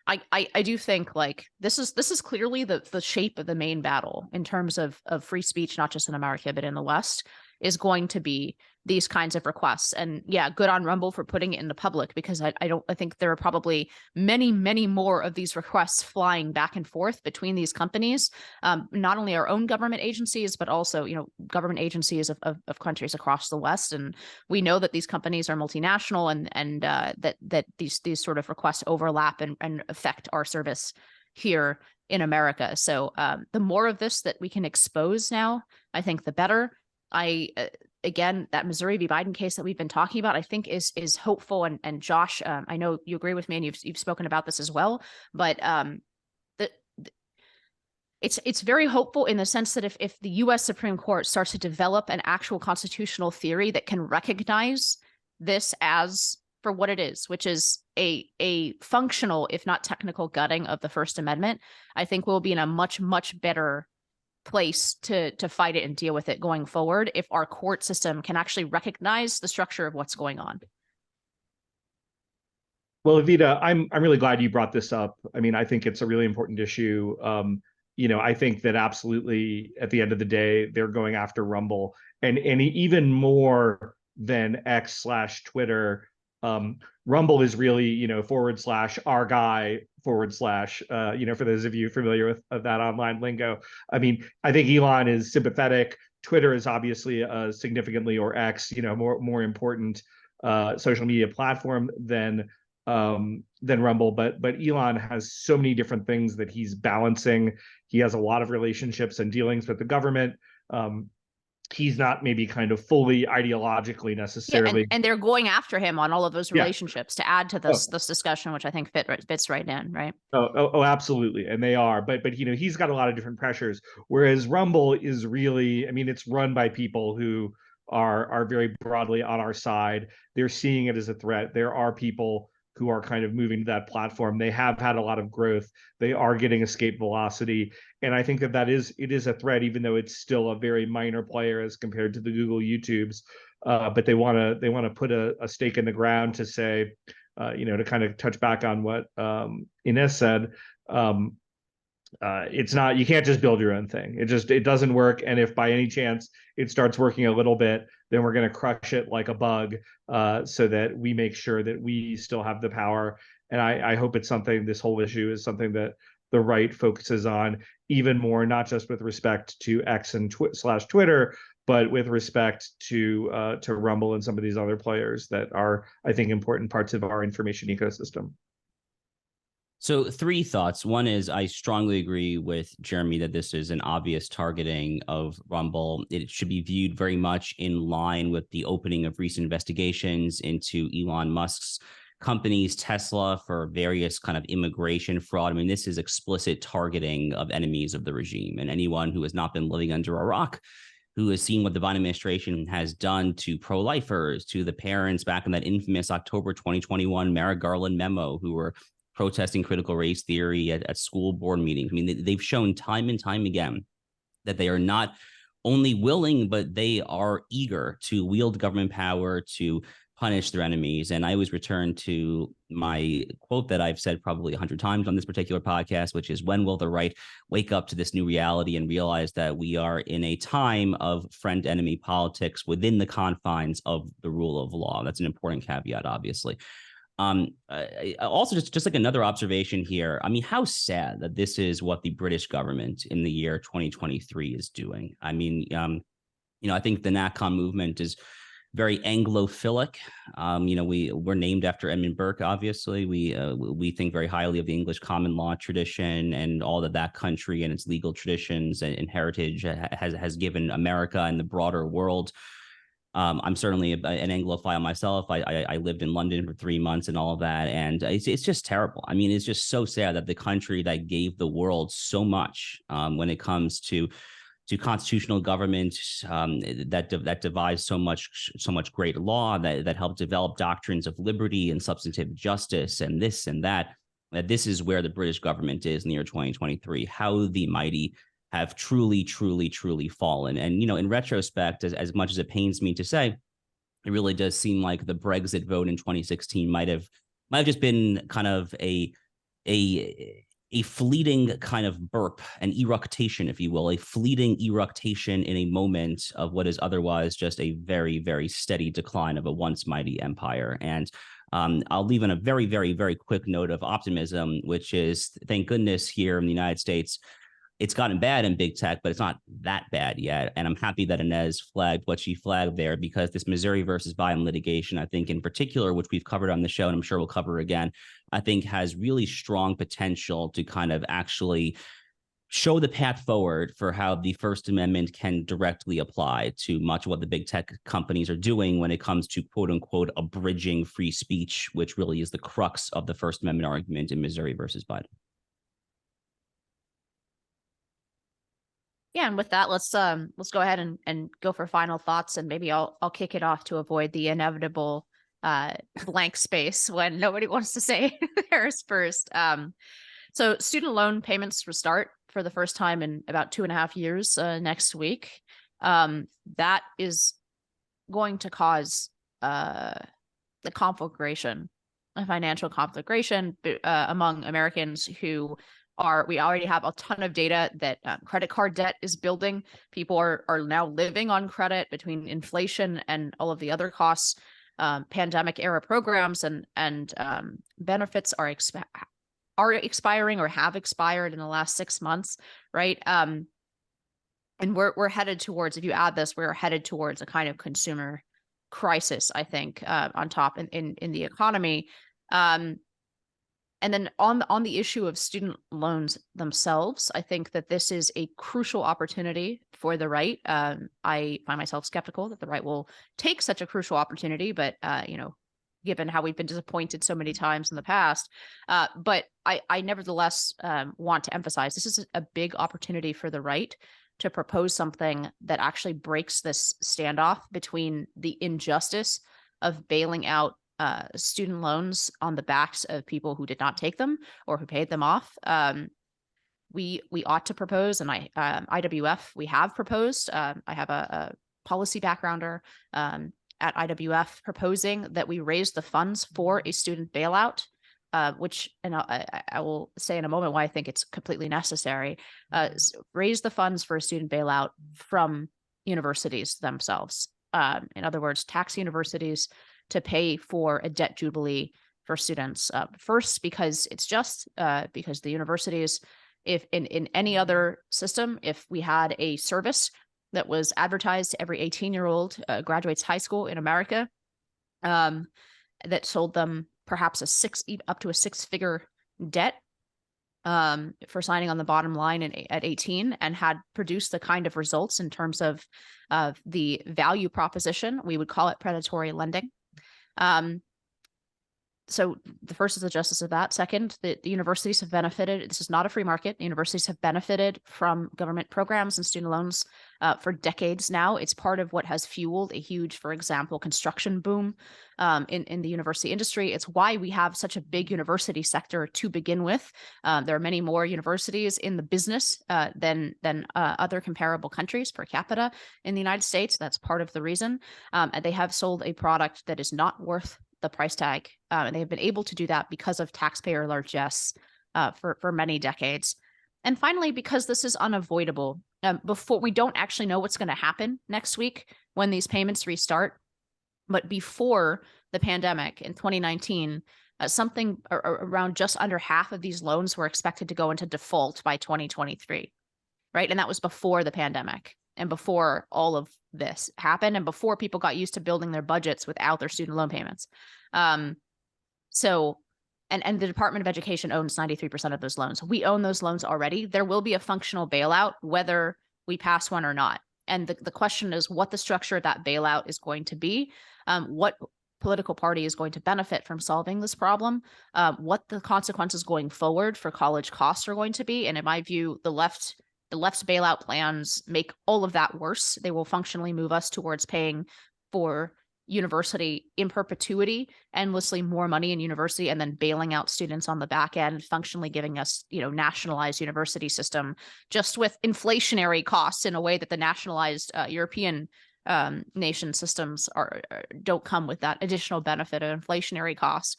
I do think like this is clearly the shape of the main battle in terms of free speech, not just in America, but in the West, is going to be these kinds of requests. And yeah, good on Rumble for putting it into public, because I think there are probably many more of these requests flying back and forth between these companies, not only our own government agencies, but also, government agencies of countries across the West. And we know that these companies are multinational and that these sort of requests overlap and affect our service here in America. So the more of this that we can expose now, I think the better. Again, that Missouri v. Biden case that we've been talking about, I think is hopeful. And Josh, I know you agree with me, and you've spoken about this as well. But it's very hopeful in the sense that if the U.S. Supreme Court starts to develop an actual constitutional theory that can recognize this as for what it is, which is a functional, if not technical, gutting of the First Amendment, I think we'll be in a much better place to fight it and deal with it going forward if our court system can actually recognize the structure of what's going on. Well, Evita, I'm really glad you brought this up. I mean, I think it's a really important issue. I think that absolutely at the end of the day, they're going after Rumble, and even more than X/Twitter. Rumble is really, /our guy / for those of you familiar with that online lingo. I mean, I think Elon is sympathetic. Twitter is obviously significantly, or X, more important social media platform than Rumble. But Elon has so many different things that he's balancing. He has a lot of relationships and dealings with the government. He's not maybe kind of fully ideologically necessarily. Yeah, and they're going after him on all of those relationships to add to this discussion, which I think fits right in, right? Oh, absolutely. And they are, but he's got a lot of different pressures. Whereas Rumble is really, I mean, it's run by people who are very broadly on our side. They're seeing it as a threat. There are people who are kind of moving to that platform. They have had a lot of growth. They are getting escape velocity. And I think that it is a threat, even though it's still a very minor player as compared to the Google YouTubes. But they want to put a stake in the ground to say, to kind of touch back on what Inez said. It's not, you can't just build your own thing. It doesn't work. And if by any chance it starts working a little bit, then we're going to crush it like a bug, so that we make sure that we still have the power. And I hope this whole issue is something that the right focuses on even more, not just with respect to X and /Twitter, but with respect to Rumble and some of these other players that are, I think, important parts of our information ecosystem. So 3 thoughts. One is I strongly agree with Jeremy that this is an obvious targeting of Rumble. It should be viewed very much in line with the opening of recent investigations into Elon Musk's companies, Tesla, for various kind of immigration fraud. I mean, this is explicit targeting of enemies of the regime, and anyone who has not been living under a rock, who has seen what the Biden administration has done to pro-lifers, to the parents back in that infamous October 2021 Merrick Garland memo who were protesting critical race theory at school board meetings. I mean, they've shown time and time again that they are not only willing, but they are eager to wield government power to punish their enemies. And I always return to my quote that I've said probably 100 times on this particular podcast, which is, when will the right wake up to this new reality and realize that we are in a time of friend-enemy politics within the confines of the rule of law? That's an important caveat, obviously. Also, just like another observation here, I mean, how sad that this is what the British government in the year 2023 is doing. I mean, I think the NatCon movement is very Anglophilic. We're named after Edmund Burke. Obviously, we think very highly of the English common law tradition and all that country and its legal traditions and heritage has given America and the broader world. I'm certainly an Anglophile myself. I lived in London for 3 months and all of that, and it's just terrible. I mean, it's just so sad that the country that gave the world so much when it comes to constitutional government, that devised so much great law, that helped develop doctrines of liberty and substantive justice and this and that this is where the British government is in the year 2023. How the mighty have truly fallen. And, in retrospect, as much as it pains me to say, it really does seem like the Brexit vote in 2016 might have just been kind of a fleeting kind of burp, an eructation, if you will, a fleeting eructation in a moment of what is otherwise just a very, very steady decline of a once mighty empire. And I'll leave on a very, very, very quick note of optimism, which is, thank goodness, here in the United States, it's gotten bad in big tech, but it's not that bad yet. And I'm happy that Inez flagged what she flagged there, because this Missouri versus Biden litigation, I think in particular, which we've covered on the show, and I'm sure we'll cover again, I think has really strong potential to kind of actually show the path forward for how the First Amendment can directly apply to much of what the big tech companies are doing when it comes to, quote unquote, abridging free speech, which really is the crux of the First Amendment argument in Missouri versus Biden. Yeah, and with that, let's go ahead and go for final thoughts, and maybe I'll kick it off to avoid the inevitable blank space when nobody wants to say theirs first. So student loan payments restart for the first time in about 2.5 years next week. That is going to cause a financial conflagration among Americans who we already have a ton of data that credit card debt is building. People are now living on credit between inflation and all of the other costs. Pandemic era programs and benefits are expiring or have expired in the last 6 months, right? And we're headed towards, if you add this, we're headed towards a kind of consumer crisis, I think, on top in the economy. And then on the issue of student loans themselves, I think that this is a crucial opportunity for the right. I find myself skeptical that the right will take such a crucial opportunity, but given how we've been disappointed so many times in the past. But I nevertheless want to emphasize this is a big opportunity for the right to propose something that actually breaks this standoff between the injustice of bailing out student loans on the backs of people who did not take them or who paid them off. We ought to propose, and IWF, we have proposed. I have a policy backgrounder at IWF proposing that we raise the funds for a student bailout, which, and I will say in a moment why I think it's completely necessary. Raise the funds for a student bailout from universities themselves. In other words, tax universities to pay for a debt jubilee for students. First, because it's just because the universities, if in any other system, if we had a service that was advertised to every 18-year-old graduates high school in America, that sold them perhaps up to a six-figure debt for signing on the bottom line at 18, and had produced the kind of results in terms of the value proposition, we would call it predatory lending. So the first is the justice of that. Second, the universities have benefited. This is not a free market. The universities have benefited from government programs and student loans for decades now. It's part of what has fueled a huge, for example, construction boom in the university industry. It's why we have such a big university sector to begin with. There are many more universities in the business than other comparable countries per capita in the United States. That's part of the reason. And they have sold a product that is not worth the price tag. And they have been able to do that because of taxpayer largesse for many decades. And finally, because this is unavoidable, before we don't actually know what's going to happen next week when these payments restart. But before the pandemic in 2019, something around just under half of these loans were expected to go into default by 2023, right? And that was before the pandemic. and before all of this happened, and before people got used to building their budgets without their student loan payments. So, and the Department of Education owns 93% of those loans. We own those loans already. There will be a functional bailout, whether we pass one or not. And the question is what the structure of that bailout is going to be, what political party is going to benefit from solving this problem, what the consequences going forward for college costs are going to be. And in my view, the left's bailout plans make all of that worse. They will functionally move us towards paying for university in perpetuity, endlessly more money in university, and then bailing out students on the back end, functionally giving us, nationalized university system just with inflationary costs in a way that the nationalized European nation systems don't come with that additional benefit of inflationary costs.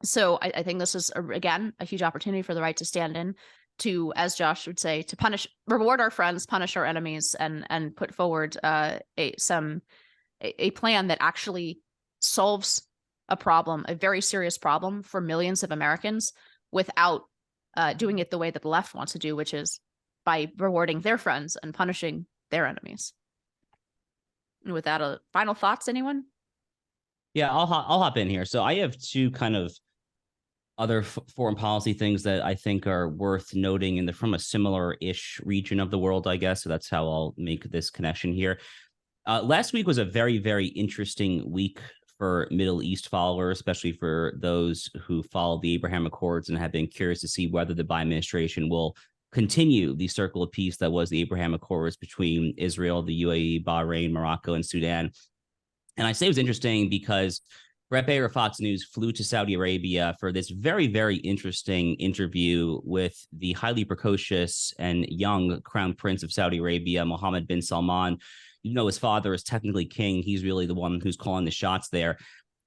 So I think this is again a huge opportunity for the right to stand in, to, as Josh would say, to reward our friends, punish our enemies, and put forward a plan that actually solves a problem, a very serious problem for millions of Americans, without doing it the way that the left wants to do, which is by rewarding their friends and punishing their enemies. And with that, final thoughts, anyone? Yeah, I'll hop in here. So I have two kind of other foreign policy things that I think are worth noting, and they're from a similar-ish region of the world, I guess. So that's how I'll make this connection here. Last week was a very, very interesting week for Middle East followers, especially for those who followed the Abraham Accords and have been curious to see whether the Biden administration will continue the circle of peace that was the Abraham Accords between Israel, the UAE, Bahrain, Morocco, and Sudan. And I say it was interesting because Brett Baer of Fox News flew to Saudi Arabia for this very, very interesting interview with the highly precocious and young Crown Prince of Saudi Arabia, Mohammed bin Salman. His father is technically king. He's really the one who's calling the shots there.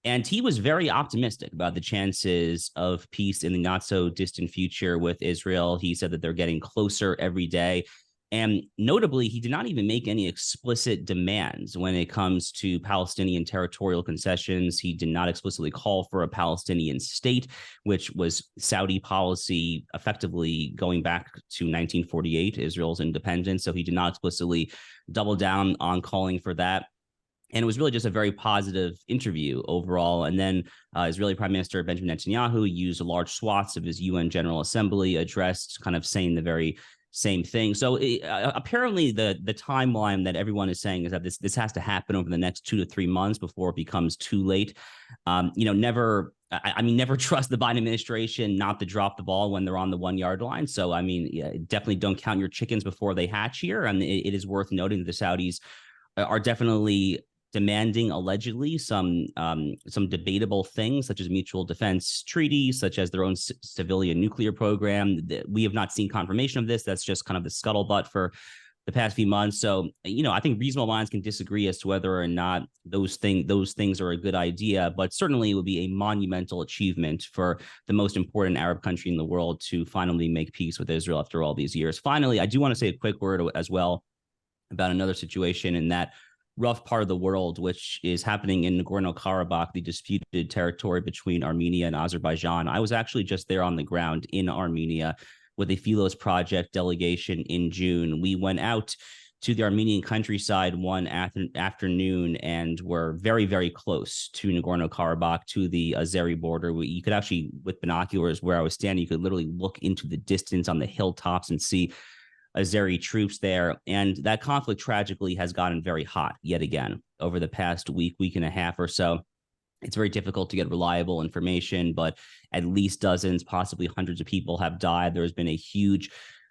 And he was very optimistic about the chances of peace in the not so distant future with Israel. He said that they're getting closer every day. And notably, he did not even make any explicit demands when it comes to Palestinian territorial concessions. He did not explicitly call for a Palestinian state, which was Saudi policy effectively going back to 1948, Israel's independence. So he did not explicitly double down on calling for that. And it was really just a very positive interview overall. And then Israeli Prime Minister Benjamin Netanyahu used large swaths of his UN General Assembly address, kind of saying the very same thing. So apparently the timeline that everyone is saying is that this has to happen over the next 2 to 3 months before it becomes too late. Never trust the Biden administration not to drop the ball when they're on the 1 yard line. So, definitely don't count your chickens before they hatch here. And it is worth noting that the Saudis are definitely demanding allegedly some debatable things, such as mutual defense treaties, such as their own civilian nuclear program. We have not seen confirmation of this. That's just kind of the scuttlebutt for the past few months. So, I think reasonable minds can disagree as to whether or not those things are a good idea, but certainly it would be a monumental achievement for the most important Arab country in the world to finally make peace with Israel after all these years. Finally, I do want to say a quick word as well about another situation in that rough part of the world, which is happening in Nagorno-Karabakh, the disputed territory between Armenia and Azerbaijan. I was actually just there on the ground in Armenia with a Philos Project delegation in June. We went out to the Armenian countryside one afternoon and were very, very close to Nagorno-Karabakh, to the Azeri border. You could actually, with binoculars where I was standing, you could literally look into the distance on the hilltops and see Azeri troops there. And that conflict tragically has gotten very hot yet again over the past week and a half or so. It's very difficult to get reliable information, but at least dozens, possibly hundreds of people have died. There's been a huge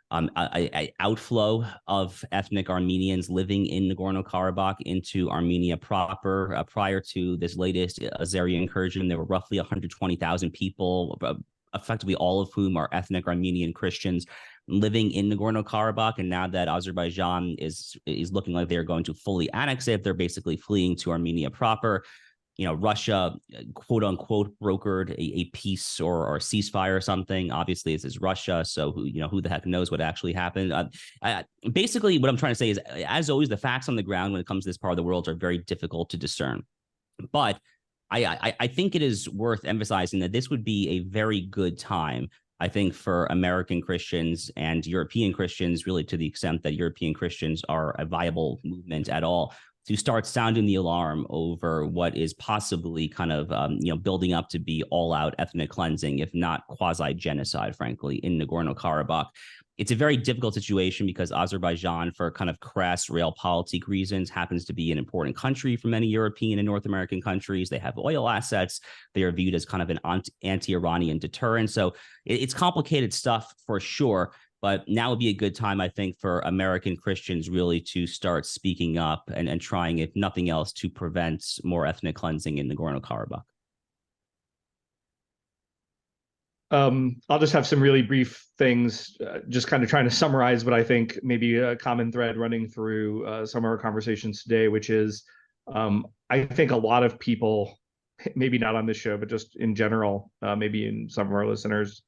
outflow of ethnic Armenians living in Nagorno-Karabakh into Armenia proper. Prior to this latest Azeri incursion, there were roughly 120,000 people, effectively all of whom are ethnic Armenian Christians, living in Nagorno-Karabakh. And now that Azerbaijan is looking like they're going to fully annex it, they're basically fleeing to Armenia proper. Russia, quote unquote, brokered a peace or a ceasefire or something. Obviously, this is Russia, so who the heck knows what actually happened. Basically, what I'm trying to say is, as always, the facts on the ground when it comes to this part of the world are very difficult to discern. But I think it is worth emphasizing that this would be a very good time I think for American Christians and European Christians, really to the extent that European Christians are a viable movement at all, to start sounding the alarm over what is possibly kind of, building up to be all-out ethnic cleansing, if not quasi-genocide, frankly, in Nagorno-Karabakh. It's a very difficult situation because Azerbaijan, for kind of crass realpolitik reasons, happens to be an important country for many European and North American countries. They have oil assets. They are viewed as kind of an anti-Iranian deterrent. So it's complicated stuff for sure. But now would be a good time, I think, for American Christians really to start speaking up and trying, if nothing else, to prevent more ethnic cleansing in Nagorno-Karabakh. I'll just have some really brief things, just kind of trying to summarize what I think maybe a common thread running through some of our conversations today, which is I think a lot of people, maybe not on this show, but just in general, maybe in some of our listeners,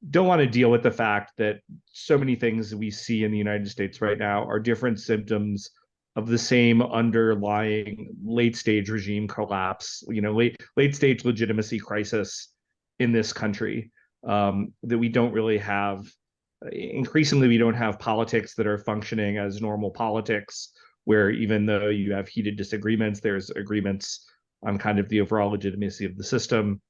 don't want to deal with the fact that so many things we see in the United States right now are different symptoms of the same underlying late stage regime collapse, late stage legitimacy crisis in this country, that we don't really have. Increasingly, we don't have politics that are functioning as normal politics, where even though you have heated disagreements, there's agreements on kind of the overall legitimacy of the system.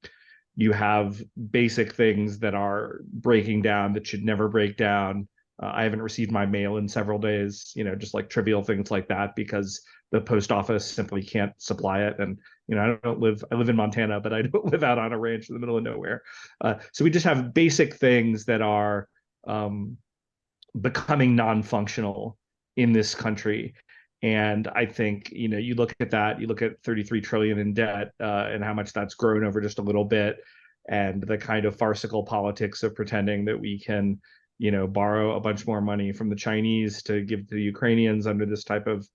You have basic things that are breaking down that should never break down. I haven't received my mail in several days, just like trivial things like that, because the post office simply can't supply it. And, I live in Montana, but I don't live out on a ranch in the middle of nowhere. So we just have basic things that are becoming non-functional in this country. And I think, you look at that, you look at 33 trillion in debt and how much that's grown over just a little bit, and the kind of farcical politics of pretending that we can, borrow a bunch more money from the Chinese to give to the Ukrainians under this type of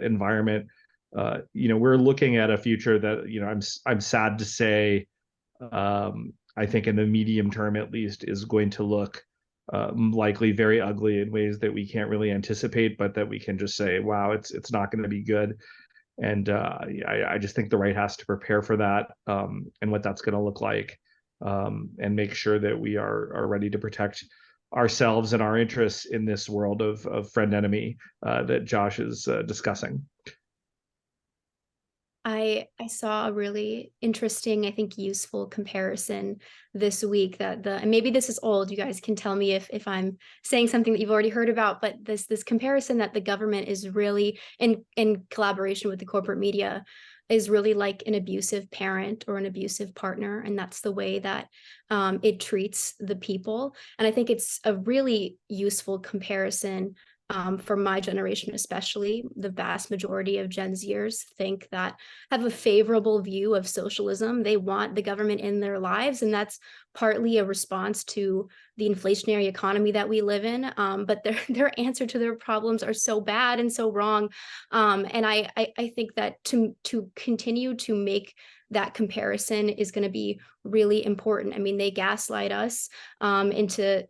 environment. We're looking at a future that, I'm sad to say, I think in the medium term, at least, is going to look likely very ugly in ways that we can't really anticipate, but that we can just say, wow, it's not going to be good. And I just think the right has to prepare for that, and what that's going to look like, and make sure that we are ready to protect ourselves and our interests in this world of friend enemy that Josh is discussing. I saw a really interesting, I think, useful comparison this week and maybe this is old. You guys can tell me if I'm saying something that you've already heard about, but this comparison that the government is really in collaboration with the corporate media is really like an abusive parent or an abusive partner. And that's the way that it treats the people. And I think it's a really useful comparison. For my generation, especially, the vast majority of Gen Zers have a favorable view of socialism. They want the government in their lives, and that's partly a response to the inflationary economy that we live in. But their answer to their problems are so bad and so wrong. And I think that to continue to make that comparison is going to be really important. I mean, they gaslight us into,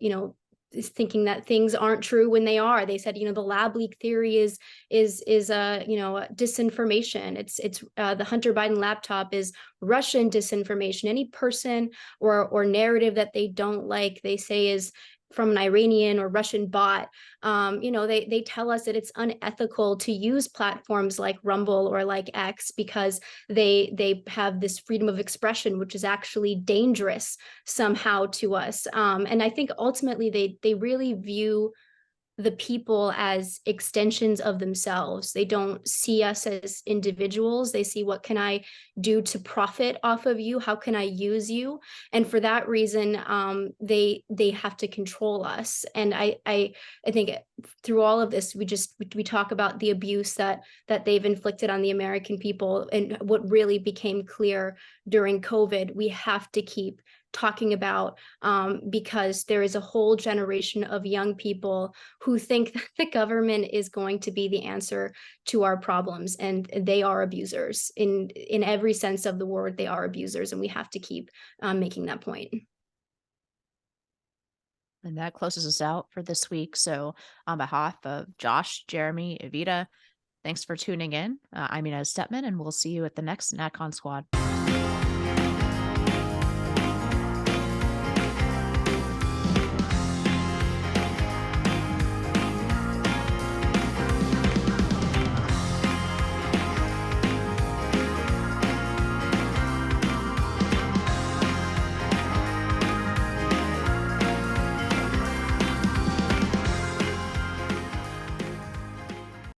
thinking that things aren't true when they are. They said, the lab leak theory is disinformation. It's the Hunter Biden laptop is Russian disinformation. Any person or narrative that they don't like, they say is from an Iranian or Russian bot. They tell us that it's unethical to use platforms like Rumble or like X because they have this freedom of expression, which is actually dangerous somehow to us. And I think ultimately they really view the people as extensions of themselves. They don't see us as individuals. They see, what can I do to profit off of you? How can I use you? And for that reason, they have to control us. And I think through all of this, we talk about the abuse that they've inflicted on the American people. And what really became clear during COVID, we have to keep talking about, because there is a whole generation of young people who think that the government is going to be the answer to our problems, and they are abusers in every sense of the word. They are abusers, and we have to keep making that point. And that closes us out for this week. So on behalf of Josh, Jeremy, Evita, thanks for tuning in. I'm Inez Stepman, and we'll see you at the next NatCon Squad.